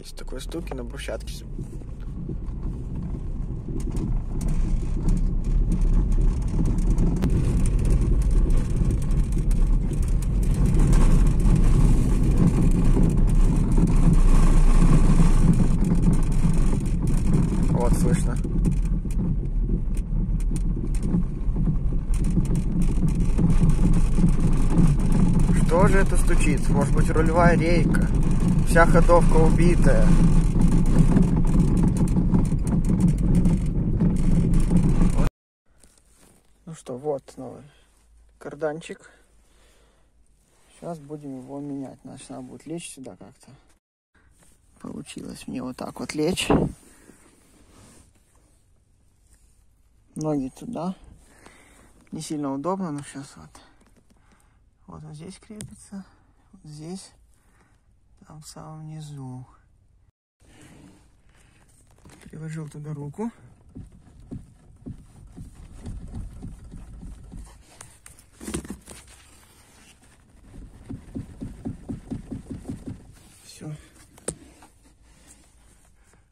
Из такой штуки на брусчатке. Вот, слышно. Что же это стучит? Может быть, рулевая рейка? Вся ходовка убитая. Вот. Ну что, вот новый карданчик. Сейчас будем его менять. Значит, надо будет лечь сюда как-то. Получилось мне вот так вот лечь. Ноги туда. Не сильно удобно, но сейчас вот. Вот он здесь крепится. Вот здесь. Там в самом низу. Приложил туда руку. Все.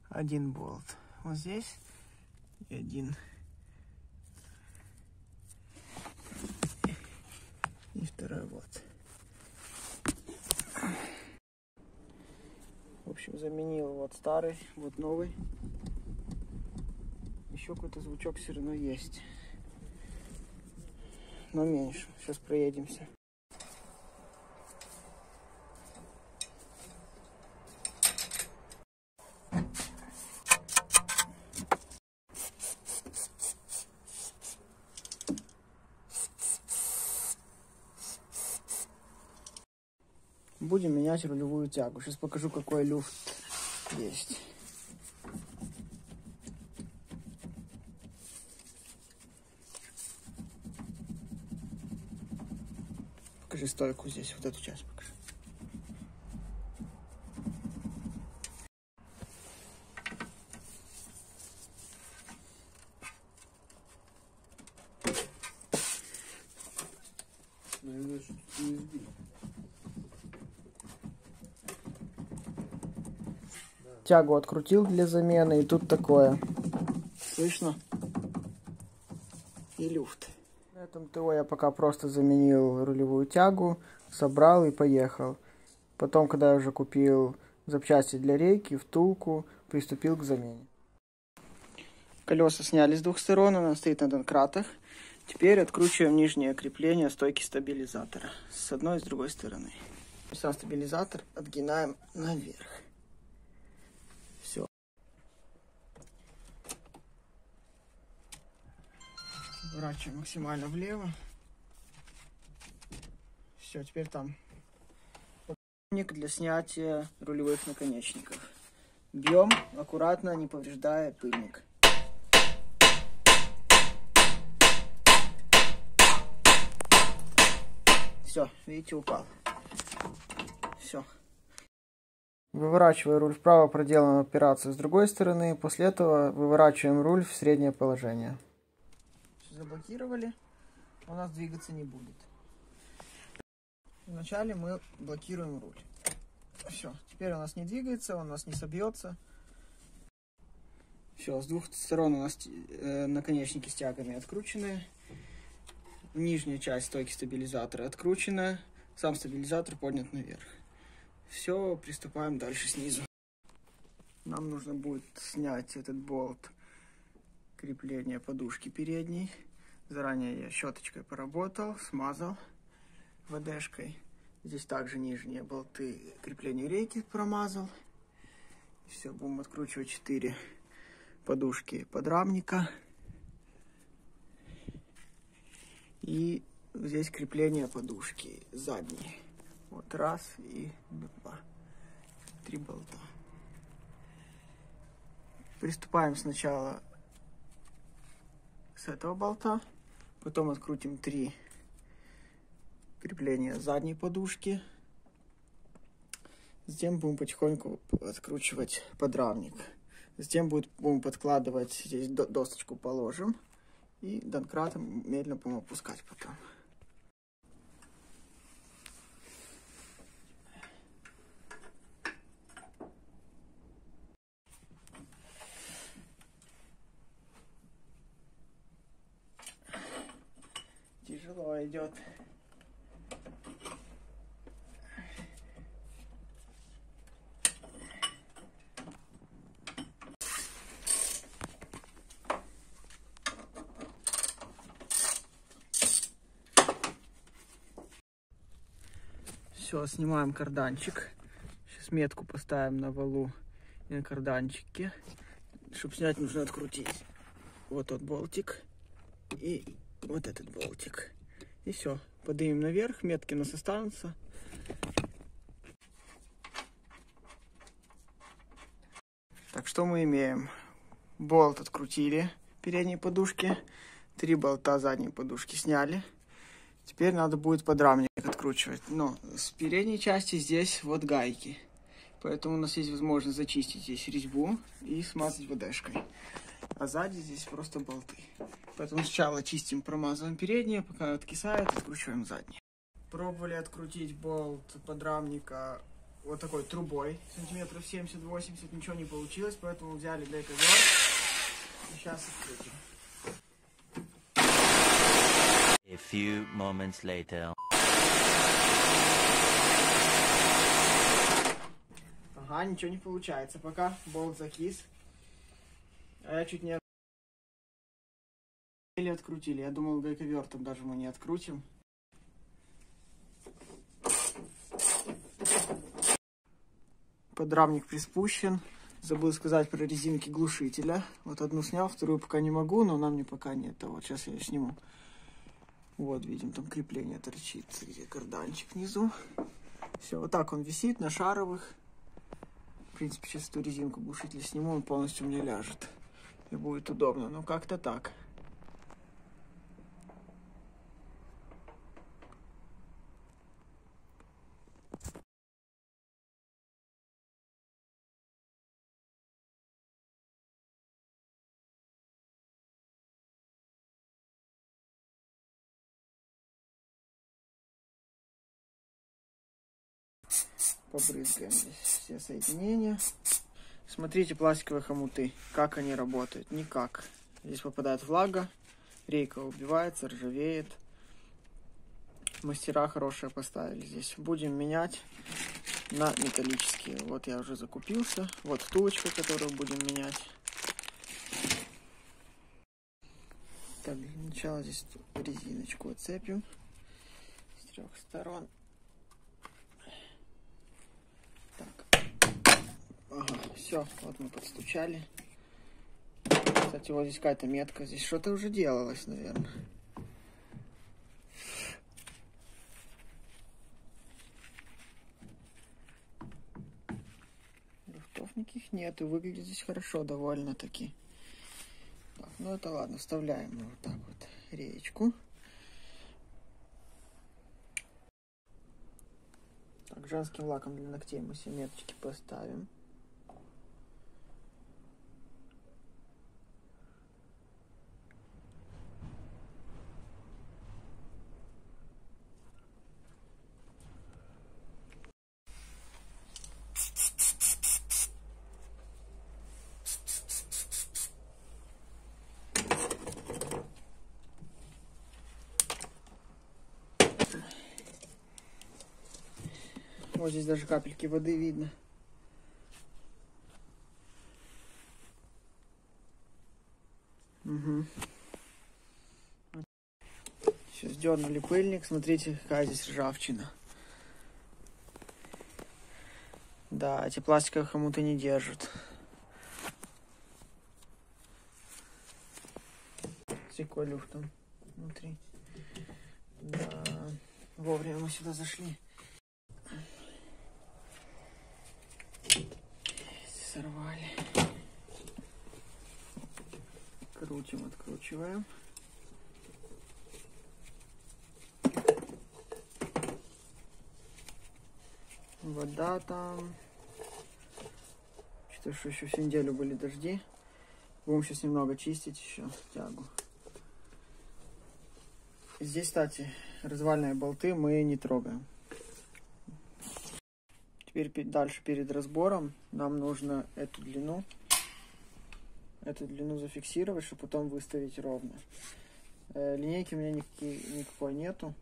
Один болт вот здесь и один. И второй вот. В общем, заменил вот старый, вот новый. Еще какой-то звучок все равно есть. Но меньше. Сейчас проедемся. Будем менять рулевую тягу. Сейчас покажу, какой люфт есть. Покажи стойку здесь, вот эту часть покажи. Тягу открутил для замены, и тут такое. Слышно? И люфт. На этом ТО я пока просто заменил рулевую тягу, собрал и поехал. Потом, когда я уже купил запчасти для рейки, втулку, приступил к замене. Колеса сняли с двух сторон, она стоит на донкратах. Теперь откручиваем нижнее крепление стойки стабилизатора с одной и с другой стороны. Сам стабилизатор отгинаем наверх. Все. Поворачиваем максимально влево. Все, теперь там подъемник для снятия рулевых наконечников. Бьем аккуратно, не повреждая пыльник. Все, видите, упал. Все. Выворачивая руль вправо, проделаем операцию с другой стороны. После этого выворачиваем руль в среднее положение. Заблокировали, у нас двигаться не будет. Вначале мы блокируем руль. Все, теперь у нас не двигается, он у нас не собьется. Все, с двух сторон у нас наконечники с тягами откручены. Нижняя часть стойки стабилизатора откручена. Сам стабилизатор поднят наверх. Все, приступаем дальше снизу. Нам нужно будет снять этот болт крепления подушки передней. Заранее я щеточкой поработал, смазал ВДшкой. Здесь также нижние болты крепления рейки промазал. Все, будем откручивать 4 подушки подрамника. И здесь крепление подушки задней. Вот раз и два. 3 болта. Приступаем сначала с этого болта. Потом открутим 3 крепления задней подушки. Затем будем потихоньку откручивать подрамник. Затем будем подкладывать, здесь досточку положим. И донкратом медленно будем опускать потом. идет. Все, снимаем карданчик. Сейчас метку поставим на валу и на карданчике. Чтобы снять, нужно открутить вот тот болтик и вот этот болтик. И все, поднимем наверх, метки у нас останутся. Так, что мы имеем? Болт открутили передней подушки, 3 болта задней подушки сняли. Теперь надо будет подрамник откручивать. Но с передней части здесь вот гайки. Поэтому у нас есть возможность зачистить здесь резьбу и смазать ВДшкой. А сзади здесь просто болты. Поэтому сначала чистим, промазываем передние, пока откисает, откручиваем задние. Пробовали открутить болт подрамника вот такой трубой, сантиметров 70-80, ничего не получилось, поэтому взяли гайковер и сейчас открутим. A few moments later. Ага, ничего не получается пока, болт закис. А я чуть не открутили. Я думал, гайковертом даже мы не открутим. Подрамник приспущен. Забыл сказать про резинки глушителя. Вот одну снял, вторую пока не могу, но нам не пока нет. Вот сейчас я ее сниму. Вот, видим, там крепление торчит, где карданчик внизу. Все, вот так он висит на шаровых. В принципе, сейчас эту резинку глушителя сниму, он полностью мне ляжет. И будет удобно, но как-то так. Побрызгаем здесь все соединения. Смотрите пластиковые хомуты, как они работают. Никак. Здесь попадает влага, рейка убивается, ржавеет. Мастера хорошие поставили здесь. Будем менять на металлические. Вот я уже закупился. Вот втулочка, которую будем менять. Так, для начала здесь резиночку отцепим с 3 сторон. Ага, все, вот мы подстучали. Кстати, вот здесь какая-то метка. Здесь что-то уже делалось, наверное. Люфтов никаких нету. Выглядит здесь хорошо довольно-таки. Так, ну это ладно, вставляем вот так вот реечку. Так, женским лаком для ногтей мы все меточки поставим. Вот здесь даже капельки воды видно. Угу. Сейчас дернули пыльник. Смотрите, какая здесь ржавчина. Да, эти пластиковые хомуты не держат. С какой люфтом внутри. Да, вовремя мы сюда зашли. Сорвали. Крутим, откручиваем. Вода там. Что-то еще всю неделю были дожди. Будем сейчас немного чистить еще тягу. Здесь, кстати, развальные болты мы не трогаем. Теперь дальше перед разбором нам нужно эту длину зафиксировать, чтобы потом выставить ровно. Линейки у меня никакой нету,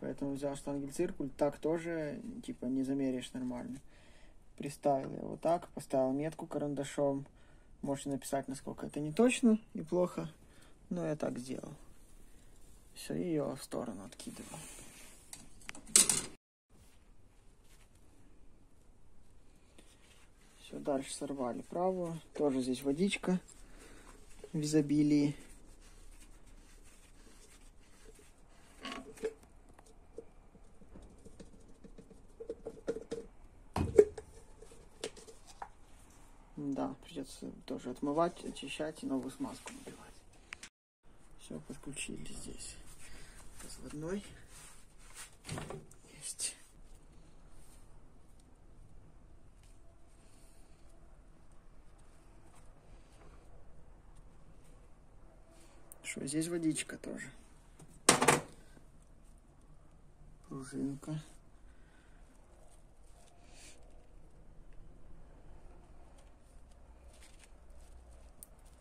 Поэтому взял штангель-циркуль. Так тоже, типа, не замеришь нормально. Приставил я вот так, поставил метку карандашом. Можете написать, насколько это не точно и плохо. Но я так сделал. Все, ее в сторону откидываю. Все, дальше сорвали правую. Тоже здесь водичка в изобилии. Да, придется тоже отмывать, очищать и новую смазку набивать. Все, подключили здесь разводной. Есть. Что, здесь водичка тоже. Пружинка.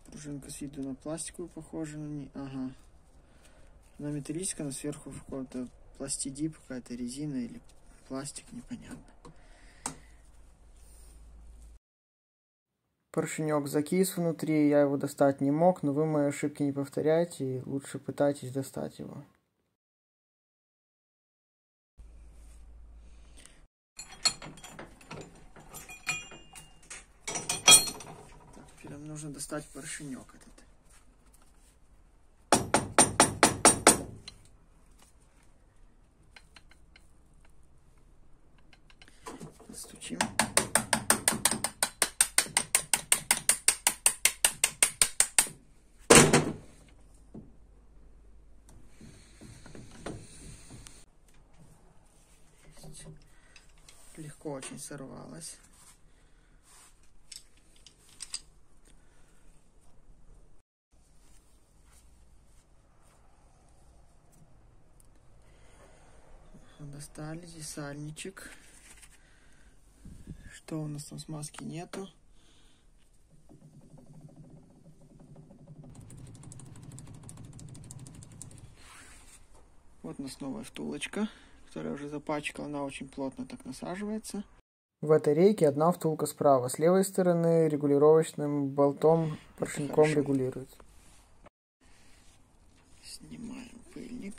Пружинка с виду на пластиковую похожа, но не... Ага. Она металлическая, но сверху какой-то пластидип, какая-то резина или пластик, непонятно. Поршенек закис внутри, я его достать не мог, но вы мои ошибки не повторяйте и лучше пытайтесь достать его. Так, теперь нам нужно достать поршенек этот. Стучим. Легко очень сорвалось. Достали здесь сальничек. Что у нас там, смазки нету. Вот у нас новая втулочка, которая уже запачкала, она очень плотно так насаживается. В этой рейке одна втулка справа, с левой стороны регулировочным болтом поршеньком регулируется. Снимаем пыльник.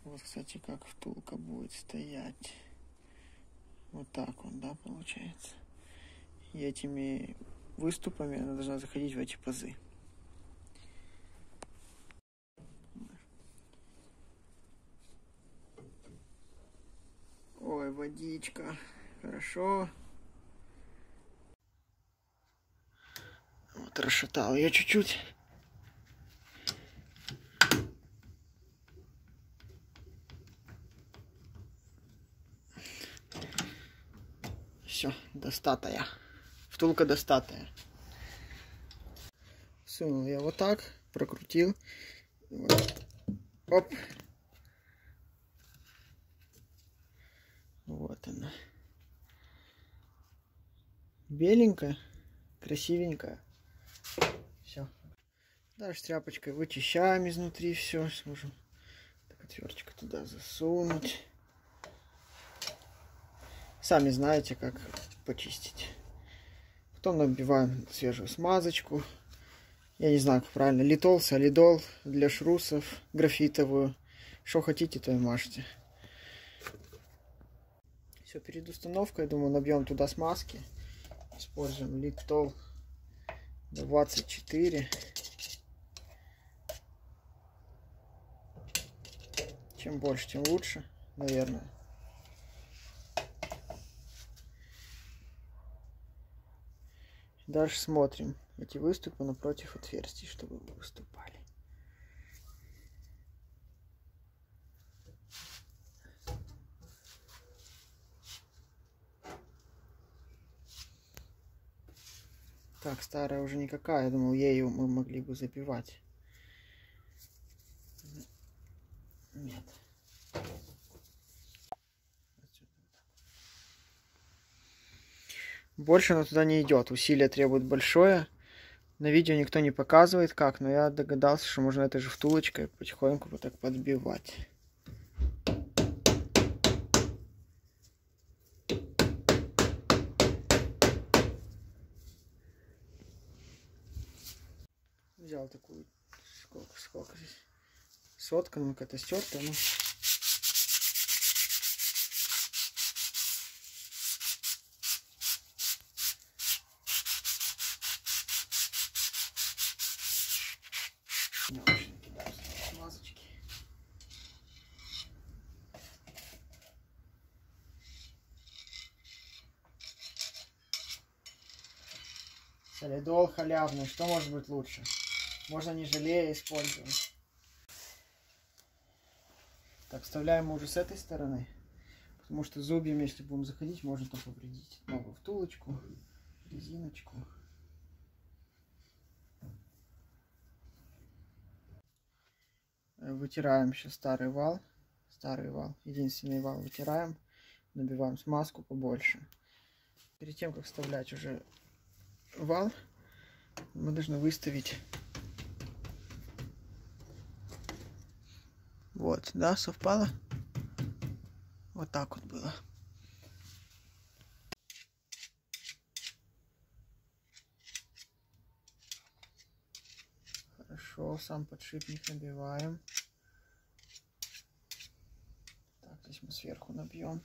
Вот, кстати, как втулка будет стоять. Вот так он, да, получается. И этими выступами она должна заходить в эти пазы. Ой, водичка. Хорошо. Вот, расшатал ее чуть-чуть. Все, достатая. Втулка достатая. Сунул я вот так, прокрутил. Вот. Оп. Вот она. Беленькая, красивенькая. Все. Дальше тряпочкой вычищаем изнутри все. Сможем так отверточку туда засунуть. Сами знаете, как почистить. Потом набиваем свежую смазочку. Я не знаю, как правильно. Литол, солидол для шрусов, графитовую. Что хотите, то и мажьте. Все, перед установкой, думаю, набьем туда смазки. Используем Литол 24. Чем больше, тем лучше, наверное. Дальше смотрим эти выступы напротив отверстий, чтобы выступали. Так, старая уже никакая. Я думал, ею мы могли бы забивать. Нет. Больше она туда не идет. Усилие требует большое. На видео никто не показывает как, но я догадался, что можно этой же втулочкой потихоньку вот так подбивать. Взял такую, сколько здесь, сотка, ну какая-то стертая, ну. Смазочки. Солидол халявный, что может быть лучше? Можно не жалея использовать. Так, вставляем мы уже с этой стороны, потому что зубьями, если будем заходить, можно там повредить. Новую втулочку, резиночку. Вытираем сейчас старый вал, единственный вал вытираем, набиваем смазку побольше. Перед тем, как вставлять уже вал, мы должны выставить. Вот, да, совпало? Вот так вот было. Хорошо, сам подшипник набиваем. Так, здесь мы сверху набьем.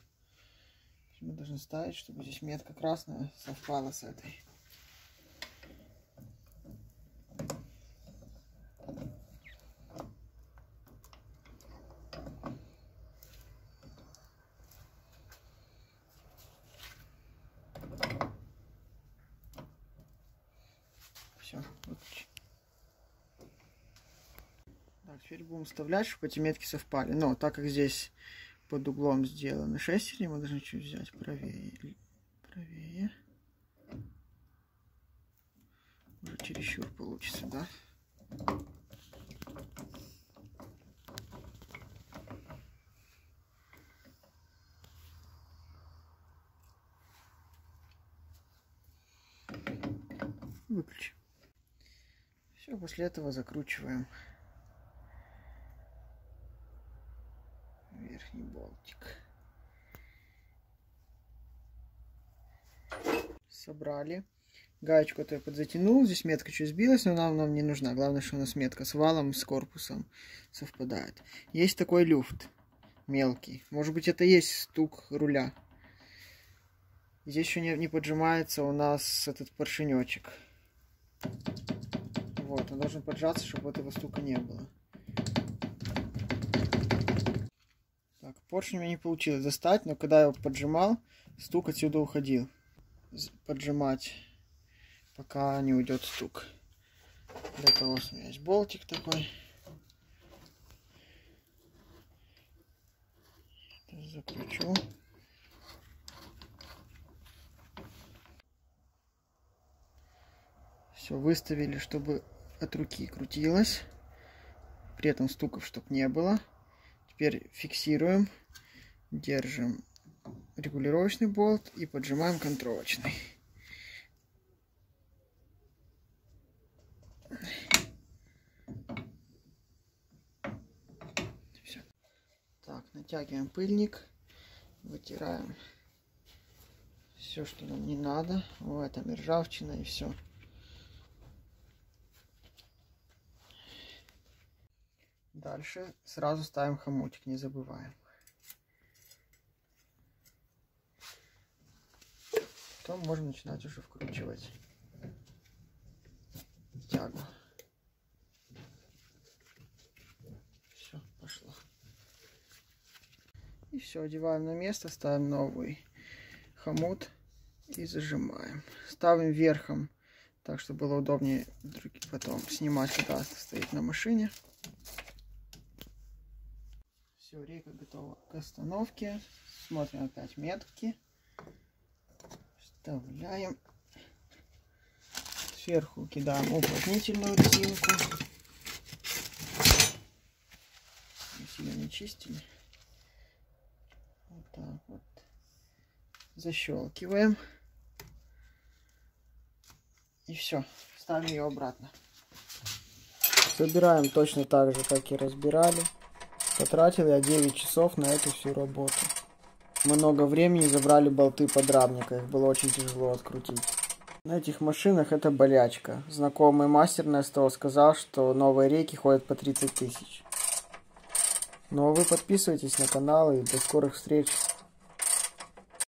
Мы должны ставить, чтобы здесь метка красная совпала с этой. Все, выключи. Так, теперь будем вставлять, чтобы эти метки совпали. Но так как здесь под углом сделаны шестерни, мы должны чуть взять правее. Правее. Уже чересчур получится, да? Выключи. Все, после этого закручиваем верхний болтик. Собрали. Гаечку я подзатянул. Здесь метка чуть сбилась, но нам не нужна. Главное, что у нас метка с валом, с корпусом совпадает. Есть такой люфт мелкий. Может быть, это и есть стук руля. Здесь еще не поджимается у нас этот поршенечек. Вот, он должен поджаться, чтобы этого стука не было. Так, поршень у меня не получилось достать, но когда я его поджимал, стук отсюда уходил. Поджимать, пока не уйдет стук. Для того у меня есть болтик такой. Закручу. Все, выставили, чтобы от руки крутилось. При этом стуков, чтобы не было. Теперь фиксируем, держим регулировочный болт и поджимаем контролочный. Все. Так, натягиваем пыльник, вытираем все, что нам не надо. Вот там и ржавчина, и все. Дальше сразу ставим хомутик, не забываем. Потом можно начинать уже вкручивать тягу. Все, пошло. И все, одеваем на место, ставим новый хомут и зажимаем. Ставим верхом, так, чтобы было удобнее потом снимать, когда стоит на машине. Все, рейка готова к остановке. Смотрим опять метки. Вставляем. Сверху кидаем уплотнительную резинку. Мы сильно не чистили. Вот так вот. Защелкиваем. И все. ставим ее обратно. Собираем точно так же, как и разбирали. Потратил я 9 часов на эту всю работу. Много времени забрали болты подрамника, их было очень тяжело открутить. На этих машинах это болячка. Знакомый мастер на СТО сказал, что новые рейки ходят по 30 тысяч. Ну а вы подписывайтесь на канал и до скорых встреч.